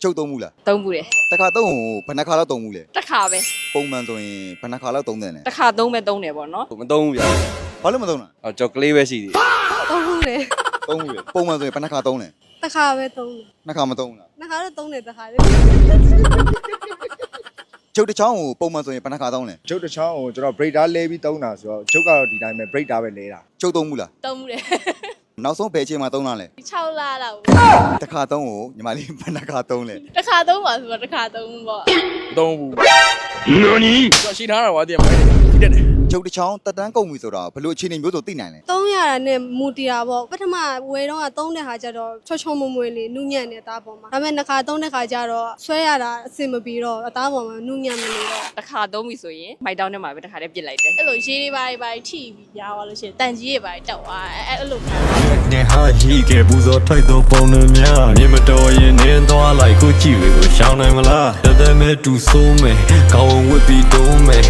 ချုပ်သုံးဘူးလား သုံးဘူးတယ် တစ်ခါသုံးကိုဘယ်နှခါလောက်သုံးဘူးလဲ တစ်ခါပဲ ပုံမှန်ဆိုရင်ဘယ်နှခါလောက်သုံးတယ်လဲ တစ်ခါသုံးပဲသုံးတယ်ပေါ့နော် မသုံးဘူးဗျာ ဘာလို့မသုံးတာ အော်ကြောက်ကလေးပဲရှိသေးတယ် သုံးဘူးလေ သုံးဘူးလေပုံမှန်ဆိုရင်ဘယ်နှခါသုံးလဲ တစ်ခါပဲသုံးတယ် နှစ်ခါမသုံးဘူးလား နှစ်ခါတော့သုံးတယ်တစ်ခါလေ ချုပ်တစ်ချောင်းကိုပုံမှန်ဆိုရင်ဘယ်နှခါသုံးလဲ ကျုပ်တစ်ချောင်းကိုကျွန်တော် break တာလဲပြီးသုံးတာဆိုတော့ကျုပ်ကတော့ဒီတိုင်းပဲ break တာပဲလဲတာ ချုပ်သုံးဘူးလား သုံးဘူးလေ နောက်ဆုံးဘယ်အချိန်မှာသုံးတာလဲ 6လလောက် တစ်ခါသုံးကိုညီမလေးဘယ်နှခါသုံးလဲ တစ်ခါသုံးပါဆိုတော့တစ်ခါသုံးပေါ့ မသုံးဘူးNANI ကြောက်ရှိထားတာကွာတည်းမိုင်းတက်တယ် ချုပ်တစ်ချောင်းတက်တန်းကုန်ပြီဆိုတော့ဘယ်လိုအခြေအနေမျိုးဆိုသိနိုင်လဲ သုံးရတာနဲ့မူတရာပေါ့ပထမဝယ်တော့သုံးတဲ့ခါကျတော့ချောချောမွေ့မွေ့လေးနုညံ့တဲ့သားပေါ်မှာဒါပေမဲ့နှစ်ခါသုံးတဲ့ခါကျတော့ဆွဲရတာအဆင်မပြေတော့အသားပေါ်မှာနုညံ့မနေတော့ တစ်ခါသုံးပြီဆိုရင်မိုက်တောင်းထဲမှာပဲတစ်ခါတည်းပြစ်လိုက်တယ် အဲ့လိုရေတွေပါထိပြီးရားသွားလို့ရှိရင်တန်ကြီးတွေပါတောက်သွားအဲ့လိုမျိုး နေဟာဟီကပူဇော်ထိုက်သောပုံနှများမြင်မတော်ရင်နင်းသွားလိုက်ခုကြည့်ကိုရှောင်းနိုင်မလားတသက်မဲ့တူဆိုးမယ်ကောင်းဝစ်ပြီးတုံးမယ်